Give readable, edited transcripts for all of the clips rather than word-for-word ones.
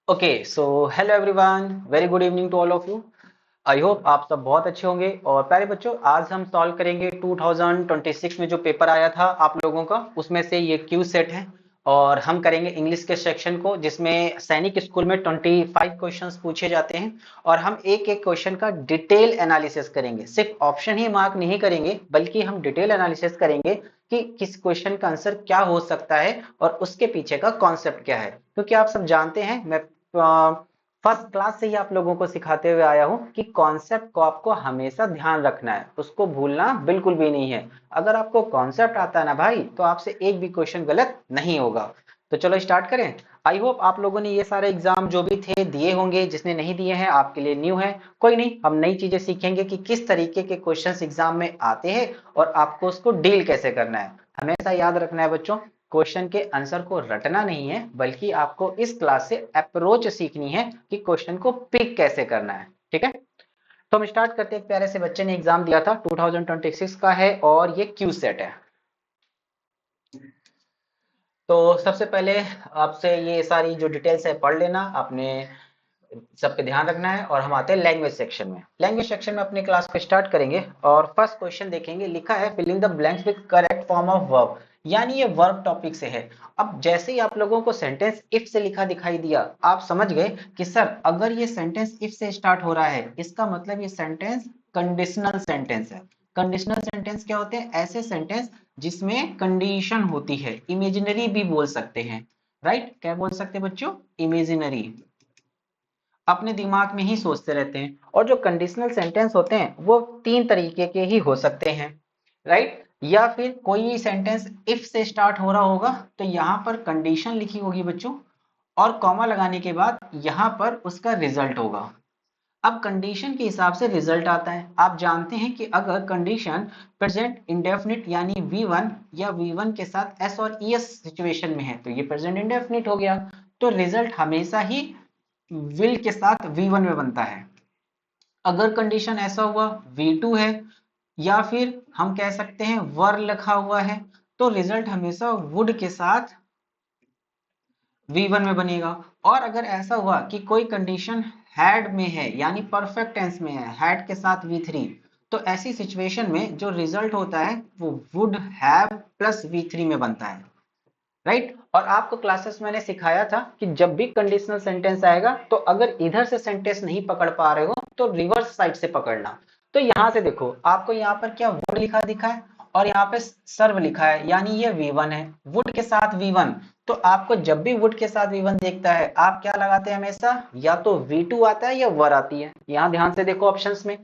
Okay so hello everyone, very good evening to all of you. I hope आप सब बहुत अच्छे होंगे। और प्यारे बच्चों, आज हम सॉल्व करेंगे 2026 में जो पेपर आया था आप लोगों का, उसमें से ये क्यू सेट है। और हम करेंगे इंग्लिश के सेक्शन को, जिसमें सैनिक स्कूल में 25 क्वेश्चंस पूछे जाते हैं। और हम एक एक क्वेश्चन का डिटेल एनालिसिस करेंगे, सिर्फ ऑप्शन ही मार्क नहीं करेंगे बल्कि हम डिटेल एनालिसिस करेंगे कि किस क्वेश्चन का आंसर क्या हो सकता है और उसके पीछे का कॉन्सेप्ट क्या है। क्योंकि आप सब जानते हैं, मैं फर्स्ट क्लास से ही आप लोगों को सिखाते हुए आया हूं कि कॉन्सेप्ट को आपको हमेशा ध्यान रखना है, उसको भूलना बिल्कुल भी नहीं है। अगर आपको कॉन्सेप्ट आता है ना भाई, तो आपसे एक भी क्वेश्चन गलत नहीं होगा। तो चलो स्टार्ट करें। आई होप आप लोगों ने ये सारे एग्जाम जो भी थे दिए होंगे, जिसने नहीं दिए हैं आपके लिए न्यू है। कोई नहीं, हम नई चीजें सीखेंगे कि किस तरीके के क्वेश्चंस एग्जाम में आते हैं और आपको उसको डील कैसे करना है। हमेशा याद रखना है बच्चों, क्वेश्चन के आंसर को रटना नहीं है, बल्कि आपको इस क्लास से अप्रोच सीखनी है कि क्वेश्चन को पिक कैसे करना है। ठीक है, तो हम स्टार्ट करते हैं। एक प्यारे से बच्चे ने एग्जाम दिया था, 2026 का है और ये क्यू सेट है। तो सबसे पहले आपसे ये सारी जो डिटेल्स है पढ़ लेना आपने, सब पे ध्यान रखना है। और हम आते हैं लैंग्वेज सेक्शन में। लैंग्वेज सेक्शन में अपने क्लास को स्टार्ट करेंगे और फर्स्ट क्वेश्चन देखेंगे। लिखा है filling the blanks with correct form of verb, यानी ये वर्ब टॉपिक से है। अब जैसे ही आप लोगों को सेंटेंस इफ से लिखा दिखाई दिया, आप समझ गए कि सर अगर ये सेंटेंस इफ से स्टार्ट हो रहा है, इसका मतलब ये सेंटेंस कंडीशनल सेंटेंस है। कंडीशनल सेंटेंस क्या होते हैं? ऐसे सेंटेंस जिसमें कंडीशन होती है। इमेजिनरी भी बोल सकते हैं, राइट? क्या बोल सकते हैं बच्चों? इमेजिनरी। अपने दिमाग में ही सोचते रहते हैं। और जो कंडीशनल सेंटेंस होते हैं वो तीन तरीके के ही हो सकते हैं, राइट? या फिर कोई सेंटेंस इफ से स्टार्ट हो रहा होगा तो यहाँ पर कंडीशन लिखी होगी बच्चों, और कॉमा लगाने के बाद यहाँ पर उसका रिजल्ट होगा। अब कंडीशन के हिसाब से रिजल्ट आता है। आप जानते हैं कि अगर कंडीशन प्रेजेंट इंडेफिनिट यानी V1 या V1 के साथ S और ES सिचुएशन में है तो ये प्रेजेंट इंडेफिनिट हो गया। तो रिजल्ट हमेशा ही विल के साथ V1 में बनता है। अगर कंडीशन ऐसा हुआ V2 है, या फिर हम कह सकते हैं वर लिखा हुआ है, तो रिजल्ट हमेशा वुड के साथ V1 में बनेगा। और अगर ऐसा हुआ कि कोई कंडीशन हैड में है यानी परफेक्ट टेंस में है, हैड के साथ V3, तो ऐसी सिचुएशन में जो रिजल्ट होता है वो वुड हैव प्लस V3 में बनता है, राइट? और आपको क्लासेस मैंने सिखाया था कि जब भी कंडीशनल सेंटेंस आएगा तो अगर इधर से सेंटेंस नहीं पकड़ पा रहे हो तो रिवर्स साइड से पकड़ना। तो यहां से देखो, आपको यहाँ पर क्या वुड लिखा दिखा है और यहाँ पे सर्व लिखा है, यानी ये V1 है, वुड के साथ V1। तो आपको जब भी वुड के साथ V1 देखता है, आप क्या लगाते हैं हमेशा? या तो V2 आता है या वर आती है। यहाँ ध्यान से देखो ऑप्शंस में,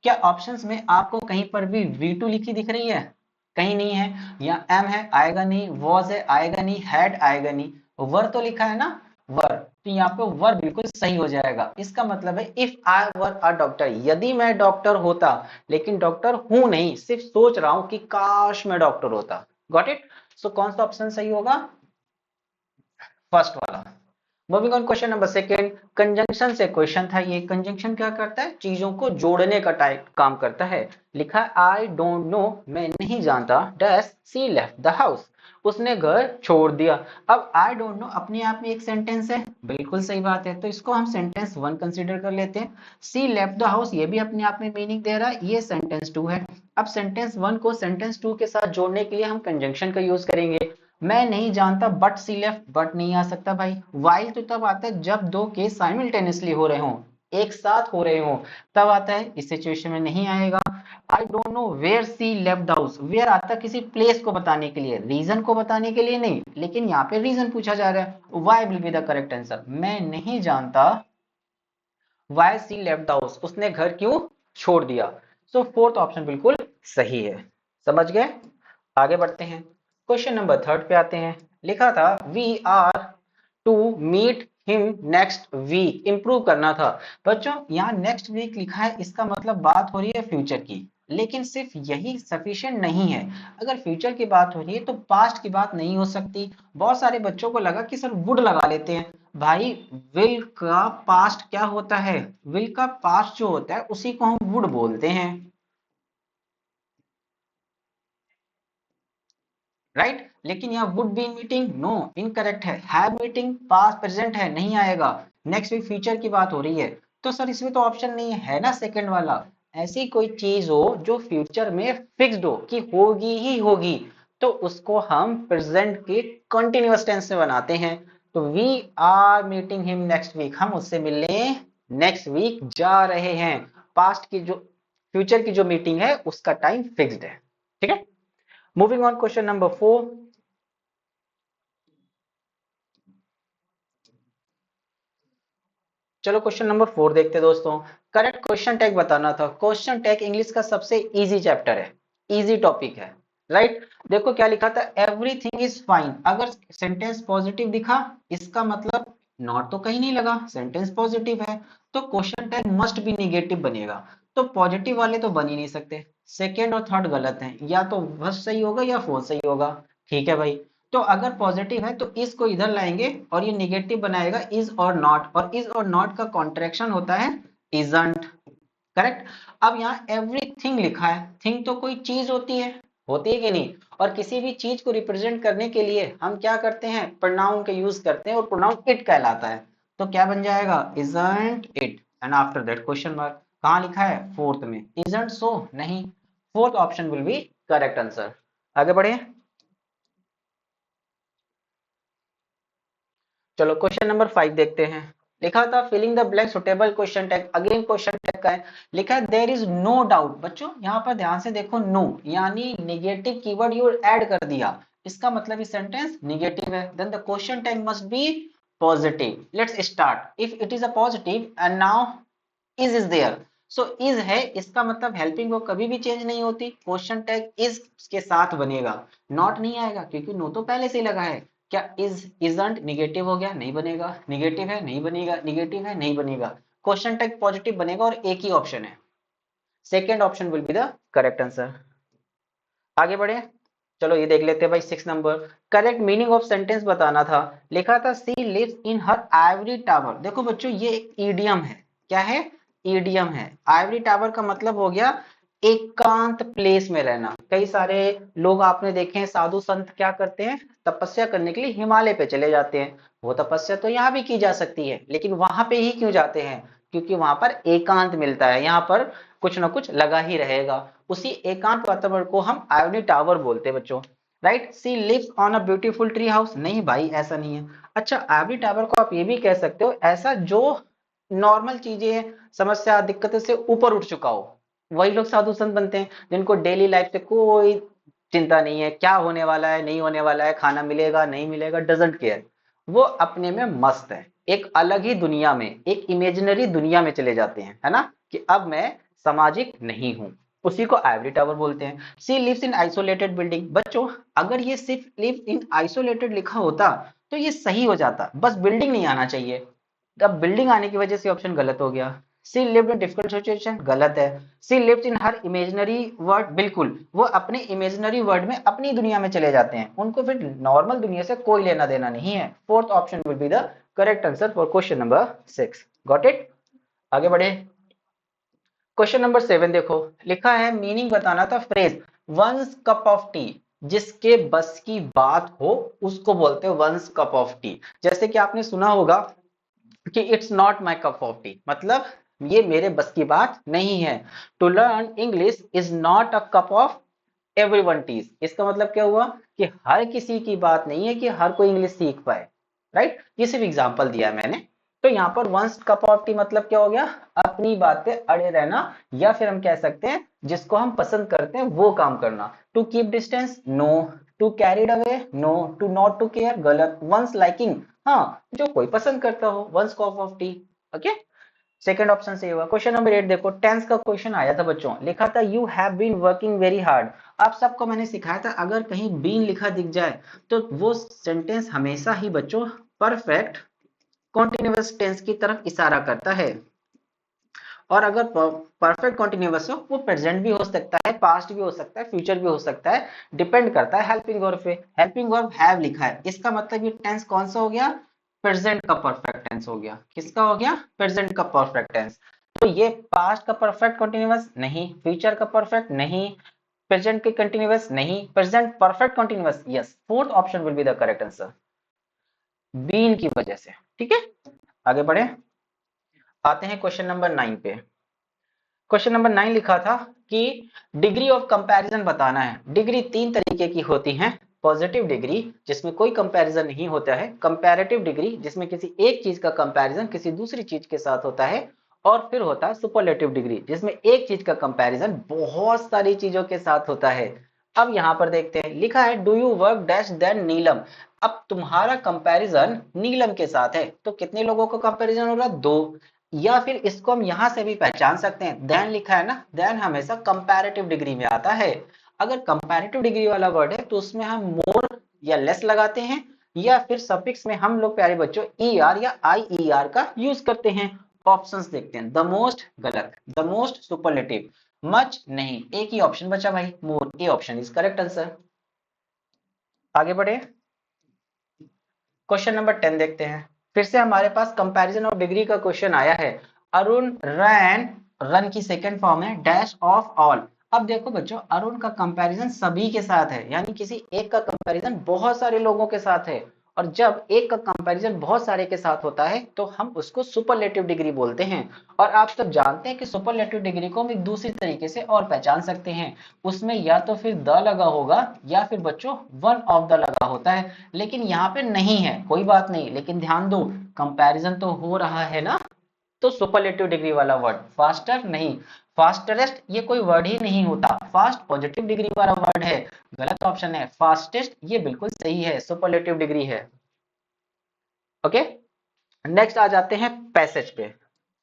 क्या ऑप्शंस में आपको कहीं पर भी V2 लिखी दिख रही है? कहीं नहीं है। यहाँ एम है, आएगा नहीं। वॉज है, आएगा नहीं। हैड आएगा नहीं। वर तो लिखा है ना, वर। तो यहाँ पे वर बिल्कुल सही हो जाएगा। इसका मतलब है if I were a doctor, यदि मैं डॉक्टर होता, लेकिन डॉक्टर हूं नहीं, सिर्फ सोच रहा हूं कि काश मैं डॉक्टर होता। Got it? सो कौन सा ऑप्शन सही होगा? फर्स्ट वाला। Moving on question number second. Conjunction से क्वेश्चन था ये। कंजंक्शन क्या करता है? चीजों को जोड़ने का टाइप काम करता है। लिखा है आई डोंट नो, मैं नहीं जानता, dash she left the house, उसने घर छोड़ दिया। अब आई डोंट नो अपने आप में एक सेंटेंस है, बिल्कुल सही बात है, तो इसको हम सेंटेंस वन कंसीडर कर लेते हैं। सी लेफ्ट द हाउस ये भी अपने आप में मीनिंग दे रहा है, ये सेंटेंस टू है। अब सेंटेंस वन को सेंटेंस टू के साथ जोड़ने के लिए हम कंजंक्शन का यूज करेंगे। मैं नहीं जानता बट सी लेफ्ट, बट नहीं आ सकता भाई। वाइल तो तब आता है जब दो केस साइमल्टेनियसली हो रहे हों, एक साथ हो रहे हों, तब आता है। इस सिचुएशन में नहीं आएगा। I don't know where she left the house, where आता है किसी प्लेस को बताने के लिए, रीजन को बताने के लिए नहीं, लेकिन यहाँ पे रीजन पूछा जा रहा है। Why will be the correct answer. मैं नहीं जानता why she left the house, उसने घर क्यों छोड़ दिया। सो फोर्थ ऑप्शन बिल्कुल सही है। समझ गए? आगे बढ़ते हैं। क्वेश्चन नंबर थर्ड पे आते हैं। लिखा था we are to meet him next week, improve करना था। बच्चों यहाँ नेक्स्ट वीक लिखा है, इसका मतलब बात हो रही है फ्यूचर की। लेकिन सिर्फ यही सफिशिएंट नहीं है। अगर फ्यूचर की बात हो रही है तो पास्ट की बात नहीं हो सकती। बहुत सारे बच्चों को लगा कि सर वुड लगा लेते हैं। भाई विल का पास्ट क्या होता है? विल का पास्ट जो होता है उसी को हम वुड बोलते हैं, राइट? लेकिन यहाँ would be meeting, no, incorrect है। हैव मीटिंग पास्ट प्रेजेंट है, नहीं आएगा। नेक्स्ट वीक फ्यूचर की बात हो रही है, तो सर इसमें तो ऑप्शन नहीं है ना सेकंड वाला। ऐसी कोई चीज हो जो फ्यूचर में फिक्स्ड हो कि होगी ही होगी, तो उसको हम प्रेजेंट के कंटिन्यूअस टेंस में बनाते हैं। तो we are meeting him next week, हम उससे मिलने नेक्स्ट वीक जा रहे हैं। पास्ट की जो फ्यूचर की जो मीटिंग है उसका टाइम फिक्स्ड है। ठीक है, मूविंग ऑन क्वेश्चन नंबर 4। चलो क्वेश्चन नंबर 4 देखते हैं दोस्तों। करेक्ट क्वेश्चन टैग बताना था। क्वेश्चन टैग इंग्लिश का सबसे इजी चैप्टर है, इजी टॉपिक है, राइट। देखो क्या लिखा था, एवरीथिंग इज फाइन। अगर सेंटेंस पॉजिटिव दिखा, इसका मतलब नॉट तो कहीं नहीं लगा, सेंटेंस पॉजिटिव है, तो question tag must B negative बनेगा। तो पॉजिटिव वाले तो बन ही नहीं सकते, सेकेंड और थर्ड गलत है, या तो फर्स्ट सही होगा या फोर्थ सही होगा। ठीक है भाई, तो अगर पॉजिटिव है तो इस को इधर लाएंगे और ये निगेटिव बनाएगा इज और नॉट, और इज और नॉट का कॉन्ट्रैक्शन होता है इजंट। करेक्ट। अब यहाँ एवरीथिंग लिखा है, थिंग तो कोई चीज होती है कि नहीं, और किसी भी चीज को रिप्रेजेंट करने के लिए हम क्या करते हैं, प्रोनाउन का यूज करते हैं, और प्रोनाउन इट कहलाता है। तो क्या बन जाएगा, isn't it, and after that question mark. कहाँ लिखा है, फोर्थ में। इजंट सो नहीं, fourth option will be correct answer. आगे बढ़े। चलो क्वेश्चन नंबर 5 देखते हैं। लिखा था filling the blank suitable question tag. Again question tag का है, लिखा है देयर इज नो डाउट। बच्चों यहाँ पर ध्यान से देखो, नो यानी निगेटिव कीवर्ड यू ऐड कर दिया, इसका मतलब ये सेंटेंस निगेटिव है, then the question tag must be positive. Let's start. If it is a positive and now is there, so is है, इसका मतलब हेल्पिंग वर्ब कभी भी चेंज नहीं होती, क्वेश्चन टैग इज के साथ बनेगा, नॉट नहीं आएगा क्योंकि नो तो पहले से ही लगा है। क्या इज इजंट निगेटिव हो गया, नहीं बनेगा, निगेटिव है नहीं बनेगा, निगेटिव है नहीं बनेगा, क्वेश्चन टैग पॉजिटिव बनेगा, और एक ही ऑप्शन है, second option will be the correct answer. आगे बढ़े। चलो ये देख लेते हैं भाई, 6 number. Correct meaning of sentence बताना था। लिखा था she lives in her ivory tower. देखो बच्चों ये एक ईडियम है। क्या है, ईडियम है। आइवरी टावर का मतलब हो गया एकांत प्लेस में रहना। कई सारे लोग आपने देखे हैं, साधु संत क्या करते हैं, तपस्या करने के लिए हिमालय पे चले जाते हैं। वो तपस्या तो यहाँ भी की जा सकती है, लेकिन वहां पे ही क्यों जाते हैं, क्योंकि वहां पर एकांत मिलता है, यहाँ पर कुछ ना कुछ लगा ही रहेगा। उसी एकांत वातावरण को हम आयोनी टावर बोलते हैं बच्चों, right. She lives on a beautiful tree house, नहीं भाई ऐसा नहीं है। अच्छा आयोनी टावर को आप ये भी कह सकते हो, ऐसा जो नॉर्मल चीजें, समस्या, दिक्कतें से ऊपर उठ चुका हो, वही लोग साधु संत बनते हैं, जिनको डेली लाइफ से कोई चिंता नहीं है, क्या होने वाला है नहीं होने वाला है, खाना मिलेगा नहीं मिलेगा, डजंट केयर। वो अपने में मस्त है, एक अलग ही दुनिया में, एक इमेजिनरी दुनिया में चले जाते हैं, है ना, कि अब मैं सामाजिक नहीं हूं। उसी को आइवरी टावर बोलते हैं। She lives in isolated building. बच्चों अगर ये सिर्फ लिव इन आइसोलेटेड लिखा होता तो ये सही हो जाता, बस बिल्डिंग नहीं आना चाहिए। अब बिल्डिंग आने की वजह से ऑप्शन गलत हो गया। She lived in difficult situation, गलत है। She lived in her imaginary world, बिल्कुल, वो अपने इमेजिनरी वर्ल्ड में अपनी दुनिया में चले जाते हैं, उनको फिर नॉर्मल दुनिया से कोई लेना देना नहीं है। Fourth option will be the correct answer for question number 6। Got it. आगे बढ़े। क्वेश्चन नंबर 7 देखो, लिखा है मीनिंग बताना था phrase one's cup of tea. जिसके बस की बात हो उसको बोलते हैं वंस कप ऑफ टी। जैसे कि आपने सुना होगा कि it's not my cup of tea, मतलब ये मेरे बस की बात नहीं है। To learn English is not a cup of everyone teas. इसका मतलब क्या हुआ कि हर किसी की बात नहीं है कि हर कोई इंग्लिश सीख पाए, राइट। ये सिर्फ एग्जांपल दिया है मैंने। तो यहाँ पर वंस कप ऑफ टी मतलब क्या हो गया, अपनी बात पे अड़े रहना, या फिर हम कह सकते हैं जिसको हम पसंद करते हैं वो काम करना। To keep distance, no. To carried away, no. To not to care, गलत। वंस लाइकिंग, हाँ, जो कोई पसंद करता हो, one's cup of tea. Okay, second option सही होगा। क्वेश्चन नंबर 8 देखो, टेंस का क्वेश्चन आया था बच्चों, लिखा था you have been working very hard. आप सबको मैंने सिखाया था अगर कहीं बीन लिखा दिख जाए तो वो सेंटेंस हमेशा ही बच्चों परफेक्ट कॉन्टिन्यूअस टेंस की तरफ इशारा करता है। और अगर परफेक्ट कॉन्टिन्यूअस हो, वो प्रेजेंट भी हो सकता है, पास्ट भी हो सकता है, फ्यूचर भी हो सकता है, डिपेंड करता है हेल्पिंग वर्ब पे। हेल्पिंग वर्ब हैव लिखा है, इसका मतलब ये टेंस कौन सा हो गया, प्रेजेंट का परफेक्ट टेंस हो गया। किसका हो गया, प्रेजेंट का परफेक्ट टेंस। तो ये पास्ट का परफेक्ट कंटिन्यूअस नहीं, फ्यूचर का परफेक्ट नहीं, प्रेजेंट के कंटिन्यूअस नहीं, present perfect continuous, yes, fourth option will be the correct answer, been की वजह से। ठीक है, आगे बढ़े, आते हैं क्वेश्चन नंबर 9 पे। क्वेश्चन नंबर 9 लिखा था कि डिग्री ऑफ कंपैरिजन बताना है। डिग्री तीन तरीके की होती है। पॉजिटिव डिग्री जिसमें कोई कंपैरिजन नहीं होता है, कंपैरेटिव डिग्री जिसमें किसी एक चीज का कंपैरिजन किसी दूसरी चीज के साथ होता है, और फिर होता है सुपरलेटिव डिग्री जिसमें एक चीज का कंपैरिजन बहुत सारी चीजों के साथ होता है। अब यहां पर देखते हैं, लिखा है do you work dash than Neelam. अब तुम्हारा कंपैरिजन नीलम के साथ है, तो कितने लोगों का कंपैरिजन हो रहा है? दो। या फिर इसको हम यहां से भी पहचान सकते हैं, देन लिखा है ना, देन हमेशा कंपैरेटिव डिग्री में आता है। अगर कंपैरेटिव डिग्री वाला वर्ड है तो उसमें हम मोर या लेस लगाते हैं, या फिर सफिक्स में हम लोग प्यारे बच्चों ई आर या आई ई आर का यूज करते हैं। ऑप्शंस देखते हैं। द मोस्ट गलत, द मोस्ट सुपरलेटिव, मच नहीं, एक ही ऑप्शन बचा भाई, more. A option is correct answer. आगे बढ़े, क्वेश्चन नंबर 10 देखते हैं। फिर से हमारे पास कंपैरिजन ऑफ डिग्री का क्वेश्चन आया है। अरुण रैन, रन की सेकंड फॉर्म है डैश ऑफ ऑल। अब देखो बच्चों, अरुण का कंपैरिजन सभी के साथ है, यानी किसी एक का कंपैरिजन बहुत सारे लोगों के साथ है। और जब एक का कंपैरिजन बहुत सारे के साथ होता है तो हम उसको सुपरलेटिव डिग्री बोलते हैं। और आप सब जानते हैं कि सुपरलेटिव डिग्री को हम एक दूसरी तरीके से और पहचान सकते हैं। उसमें या तो फिर द लगा होगा या फिर बच्चों वन ऑफ द लगा होता है, लेकिन यहाँ पे नहीं है, कोई बात नहीं। लेकिन ध्यान दो, कंपैरिजन तो हो रहा है ना, तो सुपरलेटिव डिग्री वाला वर्ड फास्टर नहीं, फास्टेस्ट ये कोई वर्ड ही नहीं होता। फास्ट पॉजिटिव डिग्री वाला वर्ड है। गलत ऑप्शन है, फास्टेस्ट ये बिल्कुल सही है, सुपरलेटिव डिग्री है। ओके, नेक्स्ट आ जाते हैं पैसेज पे।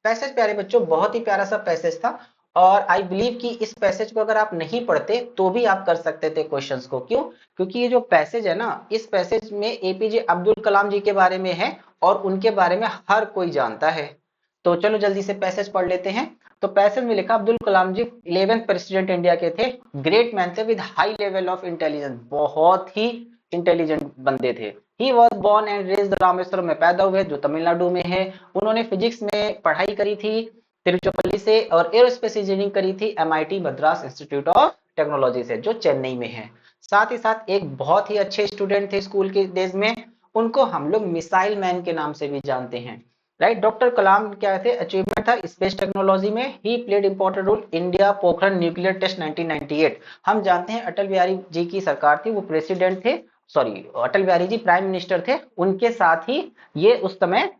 पैसेज प्यारे बच्चों बहुत ही प्यारा सा पैसेज था, और आई बिलीव कि इस पैसेज को अगर आप नहीं पढ़ते तो भी आप कर सकते थे क्वेश्चंस को। क्यों? क्योंकि ये जो पैसेज है ना, इस पैसेज में एपीजे अब्दुल कलाम जी के बारे में है, और उनके बारे में हर कोई जानता है। तो चलो जल्दी से पैसेज पढ़ लेते हैं। तो पैसेज में लिखा, Abdul Kalam ji 11th president India के थे। ग्रेट मैन थे with high level of intelligence, बहुत ही इंटेलिजेंट बंदे थे। He was born and raised Rameshwaram में पैदा हुए, जो तमिलनाडु में है। उन्होंने फिजिक्स में पढ़ाई करी थी तिरुचिरापल्ली से, और एरोस्पेस इंजीनियरिंग करी थी MIT Madras institute of technology से, जो चेन्नई में है। साथ ही साथ एक बहुत ही अच्छे स्टूडेंट थे स्कूल के डेज में, उनको हम लोग मिसाइल मैन के नाम से भी जानते हैं। राइट, डॉक्टर कलाम क्या थे, अचीवमेंट था स्पेस टेक्नोलॉजी में। He played important role India Pokhran nuclear test 1998। हम जानते हैं अटल बिहारी जी की सरकार थी, वो प्रेसिडेंट थे, सॉरी अटल बिहारी जी प्राइम मिनिस्टर थे, उनके साथ ही ये उस समय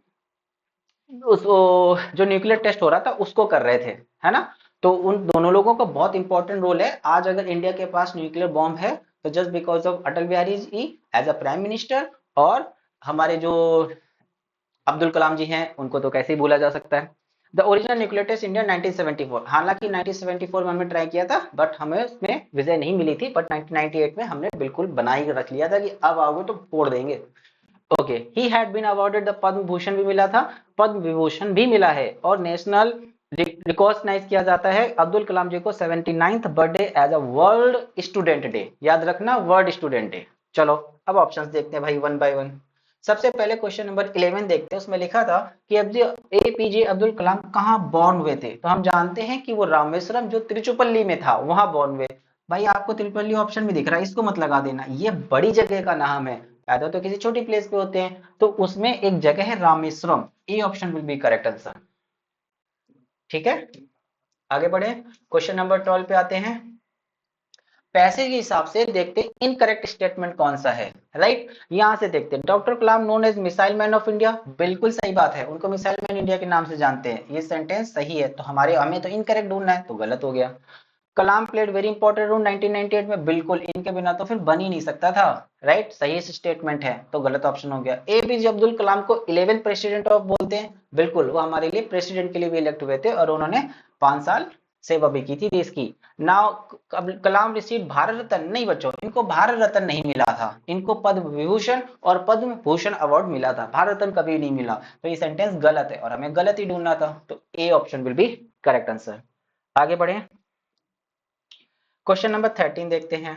उस जो न्यूक्लियर टेस्ट हो रहा था उसको कर रहे थे, है ना। तो उन दोनों लोगों का बहुत इंपॉर्टेंट रोल है। आज अगर इंडिया के पास न्यूक्लियर बॉम्ब है तो just because of Atal Bihari ji as a prime minister, और हमारे जो अब्दुल कलाम जी हैं उनको तो कैसे ही भूला जा सकता है। The original nuclear test India 1974, हालांकि 1974 में हमने ट्राई किया था बट हमें उसमें विजय नहीं मिली थी, बट 1998 में हमने बिल्कुल बना ही रख लिया था कि अब आओगे तो फोड़ देंगे। Okay, he had been awarded the Padma Bhushan भी मिला था, पद्म विभूषण भी मिला है, और नेशनल रिकॉग्नाइज किया जाता है अब्दुल कलाम जी को 79th birthday as a world student day. याद रखना, वर्ल्ड स्टूडेंट डे। चलो अब ऑप्शंस देखते हैं भाई, वन बाय वन। सबसे पहले क्वेश्चन नंबर 11 देखते हैं। उसमें लिखा था कि एपीजे अब्दुल कलाम कहाँ बॉर्न हुए थे, तो हम जानते हैं कि वो रामेश्वरम जो तिरुचिरापल्ली में था वहां बॉर्न हुए। भाई आपको तिरुपल्ली ऑप्शन में दिख रहा है, इसको मत लगा देना, ये बड़ी जगह का नाम है। पैदा तो किसी छोटी प्लेस पे होते हैं, तो उसमें एक जगह है रामेश्वरम। ए option will be correct answer. ठीक है, आगे बढ़े, क्वेश्चन नंबर 12 पे आते हैं। पैसे के हिसाब से देखते हैं इनकरेक्ट स्टेटमेंट कौन सा है। राइट, यहां से देखते हैं, doctor Kalam known as missile man of India, बिल्कुल सही बात है, उनको मिसाइल मैन इंडिया के नाम से जानते हैं, ये सेंटेंस सही है। तो हमें तो इनकरेक्ट ढूंढना है, तो गलत हो गया। कलाम प्लेड वेरी इंपॉर्टेंट रोल 1998 में, बिल्कुल, इनके बिना तो फिर बन ही नहीं सकता था। राइट, सही स्टेटमेंट है, तो गलत ऑप्शन हो गया। एपीजे अब्दुल कलाम को 11th प्रेसिडेंट ऑफ बोलते हैं, बिल्कुल, वो हमारे लिए प्रेसिडेंट के लिए भी इलेक्ट हुए थे, और उन्होंने 5 साल सेवा भी की थी देश की। नाउ कलाम रिसीव भारत रत्न, नहीं बच्चों, इनको भारत रत्न नहीं मिला था, इनको पद्म विभूषण और पद्म भूषण अवार्ड मिला था, भारत रत्न कभी नहीं मिला। तो ये सेंटेंस गलत है और हमें गलत ही ढूंढना था, तो A option will be correct answer. आगे बढ़े, क्वेश्चन नंबर 13 देखते हैं।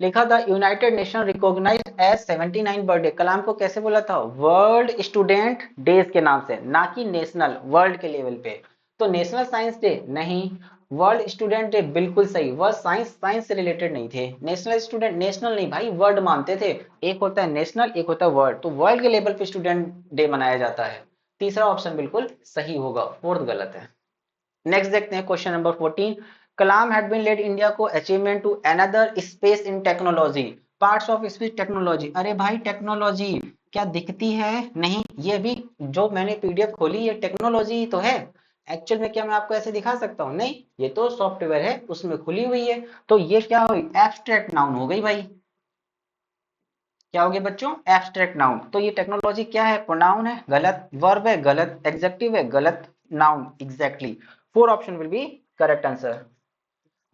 लिखा था United Nation recognised as 79 birthday, Kalam को कैसे बोला था, वर्ल्ड स्टूडेंट डेज के नाम से, ना कि नेशनल, वर्ल्ड के लेवल पे। तो नेशनल साइंस डे नहीं, वर्ल्ड स्टूडेंट डे बिल्कुल सही। वह साइंस से रिलेटेड नहीं थे। नेशनल स्टूडेंट, नेशनल नहीं भाई, वर्ल्ड मानते थे। एक होता है नेशनल, एक होता है वर्ल्ड, तो वर्ल्ड के लेवल पे स्टूडेंट डे मनाया जाता है। तीसरा ऑप्शन बिल्कुल सही होगा, फोर्थ गलत है। नेक्स्ट देखते हैं question number 14। Kalam had been led India को achievement to another space in technology, parts of space technology. अरे भाई टेक्नोलॉजी क्या दिखती है? नहीं, ये भी जो मैंने पीडीएफ खोली ये टेक्नोलॉजी ही तो है। एक्चुअल में क्या मैं आपको ऐसे दिखा सकता हूँ? नहीं, ये तो सॉफ्टवेयर है उसमें खुली हुई है। तो ये क्या हुई? एब्स्ट्रैक्ट नाउन हो गई भाई। क्या हो गया बच्चों? Abstract noun. तो ये टेक्नोलॉजी क्या है? प्रोनाउन है, गलत। वर्ब है, गलत। एडजेक्टिव है, गलत। Noun, exactly. Four option will be correct answer.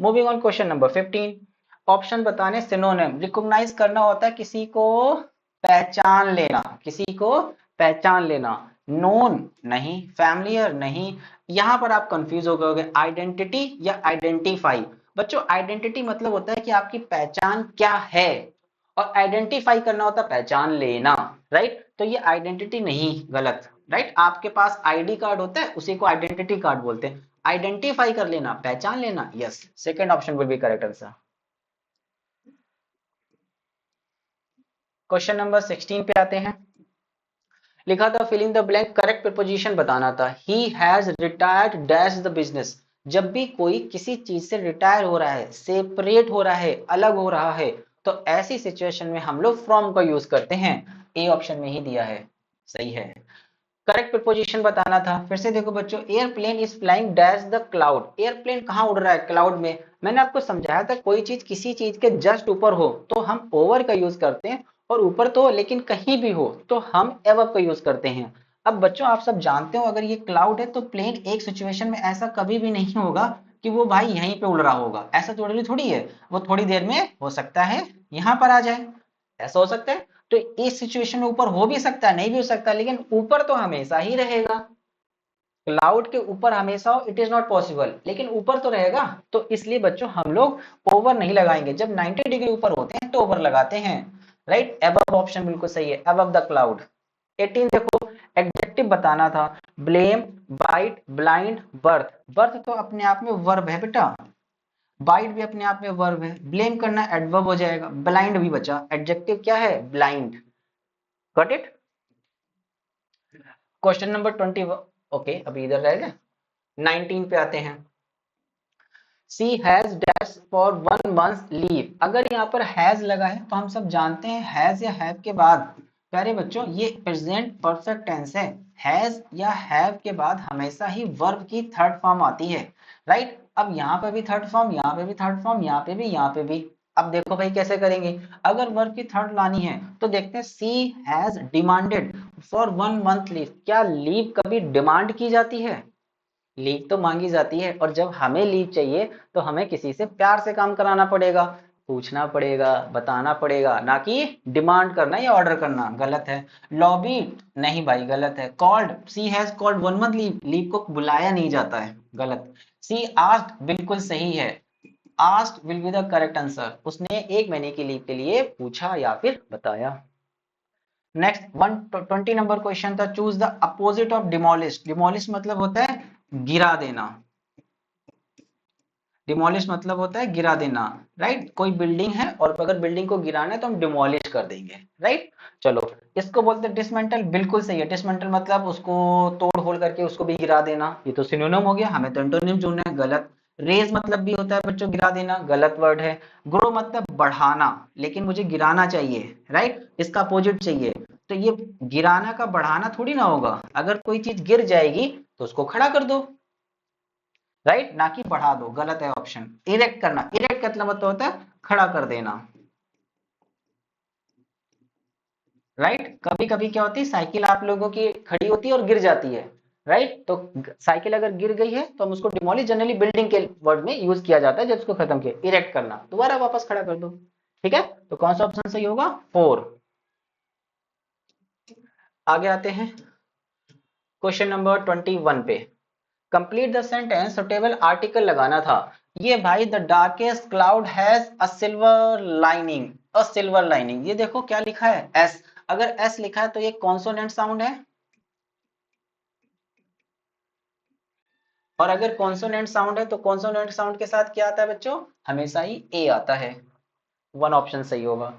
Moving on question number 15। Option बताने सिनोनिम। रिकॉग्नाइज करना होता है किसी को पहचान लेना, किसी को पहचान लेना। नोन नहीं, फैमिलियर नहीं। यहां पर आप कंफ्यूज हो गए, आइडेंटिटी या आइडेंटिफाई। बच्चों आइडेंटिटी मतलब होता है कि आपकी पहचान क्या है, और आइडेंटिफाई करना होता है पहचान लेना। राइट, तो ये आइडेंटिटी नहीं, गलत। राइट, आपके पास आईडी कार्ड होता है उसी को आइडेंटिटी कार्ड बोलते हैं। आइडेंटिफाई कर लेना, पहचान लेना, yes, second option will be correct answer. Question number 16 पे आते हैं। लिखा था filling the blank, correct preposition बताना था। He has retired dash the business. जब भी कोई किसी चीज से रिटायर हो रहा है, सेपरेट हो रहा है, अलग हो रहा है, तो ऐसी सिचुएशन में हम लोग फ्रॉम का यूज करते हैं। ए ऑप्शन में ही दिया है, सही है। करेक्ट प्रीपोजिशन बताना था। फिर से देखो बच्चों, airplane is flying dash the cloud. Airplane कहाँ उड़ रहा है? क्लाउड में। मैंने आपको समझाया था कोई चीज किसी चीज के जस्ट ऊपर हो तो हम ओवर का यूज करते हैं, और ऊपर तो लेकिन कहीं भी हो तो हम एवब का यूज करते हैं। अब बच्चों आप सब जानते हो अगर ये क्लाउड है तो प्लेन एक सिचुएशन में ऐसा कभी भी नहीं होगा कि वो भाई यहीं पे उड़ रहा होगा। ऐसा थोड़ी थोड़ी है, वो थोड़ी देर में हो सकता है यहाँ पर आ जाए, ऐसा हो सकता है। तो इस सिचुएशन में ऊपर हो भी सकता है, नहीं भी हो सकता, लेकिन ऊपर तो हमेशा ही रहेगा। क्लाउड के ऊपर हमेशा हो इट इज नॉट पॉसिबल, लेकिन ऊपर तो रहेगा। तो इसलिए बच्चों हम लोग ओवर नहीं लगाएंगे, जब 90 डिग्री ऊपर होते हैं तो ओवर लगाते हैं। राइट, अबव ऑप्शन बिल्कुल सही है, अबव द क्लाउड। 18 देखो, एडजेक्टिव बताना था। Blame, bite, blind, birth. Birth तो अपने आप में वर्ब है बेटा, बाइट भी अपने आप में वर्ब है, ब्लेम करना एडवर्ब हो जाएगा, ब्लाइंड भी बचा, एडजेक्टिव क्या है? Blind. Got it. Question number 20। Okay, अभी इधर रह गए, 19 पे आते हैं। She has dash for 1 month leave. अगर यहाँ पर हैज लगा है तो हम सब जानते हैं हैज या हैव के बाद, प्यारे बच्चों, ये प्रेजेंट परफेक्ट टेंस है। हैज या हैव के बाद हमेशा ही वर्ब की थर्ड फॉर्म आती है। राइट, अब यहाँ पे भी थर्ड फॉर्म, यहाँ पे भी थर्ड फॉर्म, यहाँ पे भी, यहाँ पे भी। अब देखो भाई कैसे करेंगे। अगर वर्ब की थर्ड लानी है तो देखते हैं, she has demanded for 1 month leave. क्या लीव कभी डिमांड की जाती है? लीव तो मांगी जाती है, और जब हमें लीव चाहिए तो हमें किसी से प्यार से काम कराना पड़ेगा, पूछना पड़ेगा, बताना पड़ेगा, ना कि डिमांड करना या ऑर्डर करना। गलत है। लॉबी, नहीं भाई गलत है। Called, she has called 1 month leave, leave को बुलाया नहीं जाता है, गलत। सी आस्क्ड बिल्कुल सही है, asked will be the correct answer. उसने 1 महीने की लीव के लिए पूछा या फिर बताया। नेक्स्ट 120 नंबर क्वेश्चन था, choose the opposite of demolish. Demolish मतलब होता है गिरा देना, डिमोलिश मतलब होता है गिरा देना। राइट, कोई बिल्डिंग है और अगर बिल्डिंग को गिराना है तो हम डिमोलिश कर देंगे। राइट, चलो, इसको बोलते हैं डिसमेंटल, बिल्कुल सही है। डिसमेंटल मतलब उसको तोड़ फोड़ करके उसको भी गिरा देना, ये तो सिनोनिम हो गया, हमें तो एंटोनिम चुनना है, गलत। रेज मतलब भी होता है बच्चों गिरा देना, गलत वर्ड है। ग्रो मतलब बढ़ाना, लेकिन मुझे गिराना चाहिए, राइट, इसका अपोजिट चाहिए। तो ये गिराना का बढ़ाना थोड़ी ना होगा, अगर कोई चीज गिर जाएगी तो उसको खड़ा कर दो, राइट, ना कि बढ़ा दो, गलत है ऑप्शन। इरेक्ट करना, इरेक्ट का मतलब होता है खड़ा कर देना। राइट, कभी कभी क्या होती है, साइकिल आप लोगों की खड़ी होती है और गिर जाती है। राइट, तो साइकिल अगर गिर गई है तो हम उसको डिमोलिश जनरली बिल्डिंग के वर्ड में यूज किया जाता है, जब उसको खत्म किया। इरेक्ट करना, दोबारा वापस खड़ा कर दो। ठीक है, तो कौन सा ऑप्शन सही होगा? 4। आगे आते हैं क्वेश्चन नंबर 21 पे। Complete the sentence, suitable article लगाना था। ये भाई, the darkest cloud has a silver lining, a silver lining, ये देखो क्या लिखा है, एस। अगर एस लिखा है तो ये कॉन्सोनेंट साउंड है। और अगर कॉन्सोनेंट साउंड है तो कॉन्सोनेंट साउंड के साथ क्या आता है बच्चों, हमेशा ही ए आता है। वन ऑप्शन सही होगा।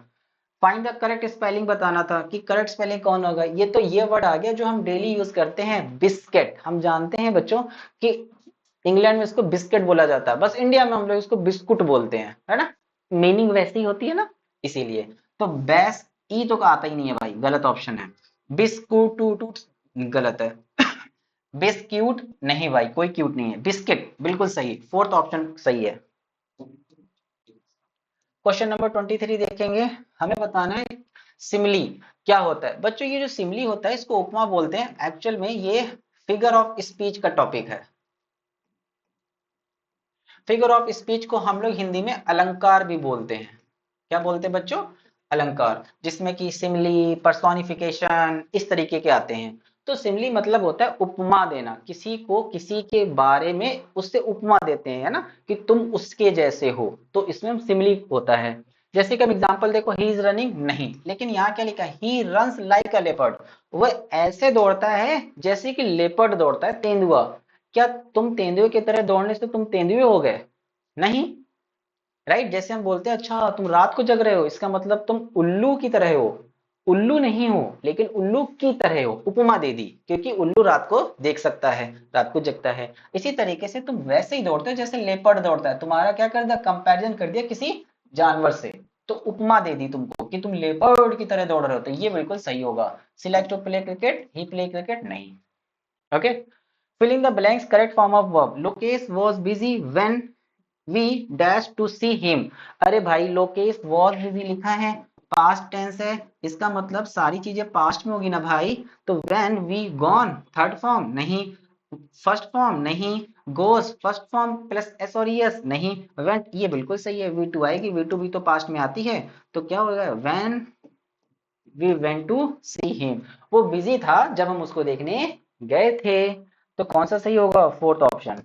फाइंड द करेक्ट स्पेलिंग बताना था कि करेक्ट स्पेलिंग कौन होगा। ये तो ये वर्ड आ गया जो हम डेली यूज करते हैं, बिस्किट। हम जानते हैं बच्चों कि इंग्लैंड में इसको बिस्किट बोला जाता है, बस इंडिया में हम लोग इसको बिस्कुट बोलते हैं, है ना, मीनिंग वैसी होती है ना, इसीलिए। तो बेस ई तो का आता ही नहीं है भाई, गलत ऑप्शन है। बिस्कुट गलत है। बिस्क्यूट नहीं भाई, कोई क्यूट नहीं है, बिस्किट बिल्कुल सही, फोर्थ ऑप्शन सही है। क्वेश्चन नंबर 23 देखेंगे। हमें बताना है सिमली क्या होता है। बच्चों ये जो सिमली होता है इसको उपमा बोलते हैं। एक्चुअल में ये फिगर ऑफ स्पीच का टॉपिक है। फिगर ऑफ स्पीच को हम लोग हिंदी में अलंकार भी बोलते हैं। क्या बोलते हैं बच्चों, अलंकार, जिसमें कि सिमली, पर्सोनिफिकेशन इस तरीके के आते हैं। तो सिमली मतलब होता है उपमा देना, किसी को किसी के बारे में उससे उपमा देते हैं, है ना, कि तुम उसके जैसे हो, तो इसमें सिमली होता है। जैसे कि एग्जांपल देखो, ही इज रनिंग, नहीं, लेकिन यहाँ क्या लिखा है, he runs like a leopard, वह ऐसे दौड़ता है जैसे कि लेपर्ड दौड़ता है, तेंदुआ। क्या तुम तेंदुए की तरह दौड़ने से तुम तेंदुए हो गए? नहीं, राइट। जैसे हम बोलते हैं अच्छा तुम रात को जग रहे हो, इसका मतलब तुम उल्लू की तरह हो। उल्लू नहीं हो, लेकिन उल्लू की तरह हो, उपमा दे दी, क्योंकि उल्लू रात को देख सकता है, रात को जगता है। इसी तरीके से तुम वैसे ही दौड़ते हो जैसे लेपर्ड दौड़ता है। तुम्हारा क्या कर दिया, कंपैरिजन कर दिया किसी जानवर से, तो उपमा दे दी तुमको कि तुम लेपर्ड की तरह दौड़ रहे हो, तो ये बिल्कुल सही होगा। Select to play cricket, he play cricket, नहीं। Okay, filling the blanks, correct form of verb, Lokesh was busy when we dash to see him. अरे भाई, लोकेश वॉज भी लिखा है, पास्ट टेंस है, इसका मतलब सारी चीजें पास्ट में होगी ना भाई। तो when we gone, third form नहीं, फर्स्ट फॉर्म नहीं, goes first form plus S और एस नहीं, वेंट ये बिल्कुल सही है, वी टू आएगी, वी टू भी तो पास्ट में आती है। तो क्या होगा, when we went to see him, वो बिजी था जब हम उसको देखने गए थे। तो कौन सा सही होगा, फोर्थ ऑप्शन।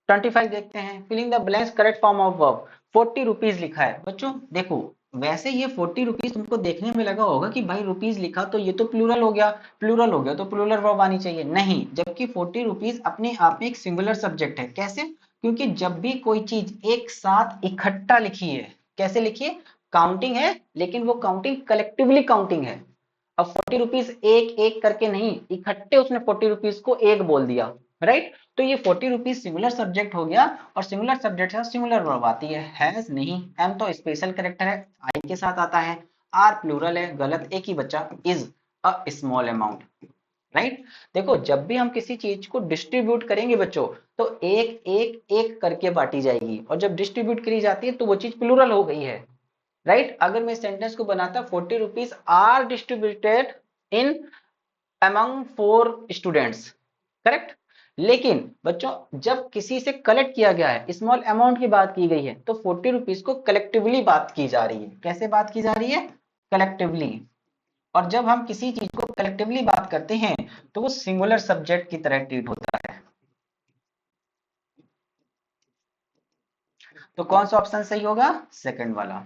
25 देखते हैं, filling the blanks, correct form of verb, 40 rupees लिखा है। बच्चों देखो, वैसे ये 40 रुपीज तुमको देखने में लगा होगा कि भाई रुपीज लिखा तो ये तो प्लूरल हो गया, प्लूरल हो गया तो प्लूरल वर्ब आनी चाहिए, नहीं, जबकि 40 रुपीज अपने आप में एक सिंगुलर सब्जेक्ट है। कैसे, क्योंकि जब भी कोई चीज एक साथ इकट्ठा लिखी है, कैसे लिखिए, काउंटिंग है, लेकिन वो काउंटिंग कलेक्टिवली काउंटिंग है। अब 40 रुपीज एक एक करके नहीं, इकट्ठे उसने 40 रुपीज को एक बोल दिया, राइट। तो ये 40 रुपीज सिंगुलर सब्जेक्ट हो गया, और सिंगुलर सब्जेक्ट से सिंगुलर वर्ब आती है। हैज नहीं, एम तो स्पेशल कैरेक्टर है, आई के साथ आता है, आर प्लूरल है, गलत, एक ही बच्चा, is a small amount, right. देखो जब भी हम किसी चीज को डिस्ट्रीब्यूट करेंगे बच्चों, तो एक एक एक करके बांटी जाएगी, और जब डिस्ट्रीब्यूट करी जाती है तो वो चीज प्लूरल हो गई है, राइट। अगर मैं सेंटेंस को बनाता 40 rupees are distributed in among 4 students, correct. लेकिन बच्चों जब किसी से कलेक्ट किया गया है, स्मॉल अमाउंट की बात की गई है, तो 40 रुपीज को कलेक्टिवली बात की जा रही है। कैसे बात की जा रही है, कलेक्टिवली। और जब हम किसी चीज को कलेक्टिवली बात करते हैं तो वो सिंगुलर सब्जेक्ट की तरह ट्रीट होता है। तो कौन सा ऑप्शन सही होगा, सेकंड वाला,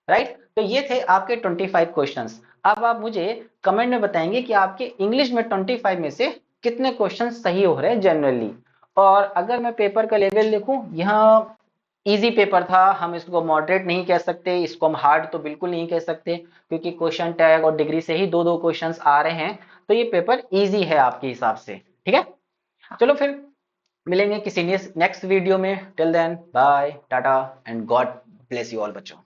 राइट। तो ये थे आपके 25 क्वेश्चंस। अब आप मुझे कमेंट में बताएंगे कि आपके इंग्लिश में 25 में से कितने क्वेश्चन सही हो रहे हैं जनरली। और अगर मैं पेपर का लेवल देखूं, यहाँ इजी पेपर था, हम इसको मॉडरेट नहीं कह सकते, इसको हम हार्ड तो बिल्कुल नहीं कह सकते, क्योंकि क्वेश्चन टैग और डिग्री से ही दो दो क्वेश्चंस आ रहे हैं। तो ये पेपर इजी है आपके हिसाब से, ठीक है। चलो फिर मिलेंगे किसी नेक्स्ट वीडियो में। Till then bye tata and God bless you all बच्चों।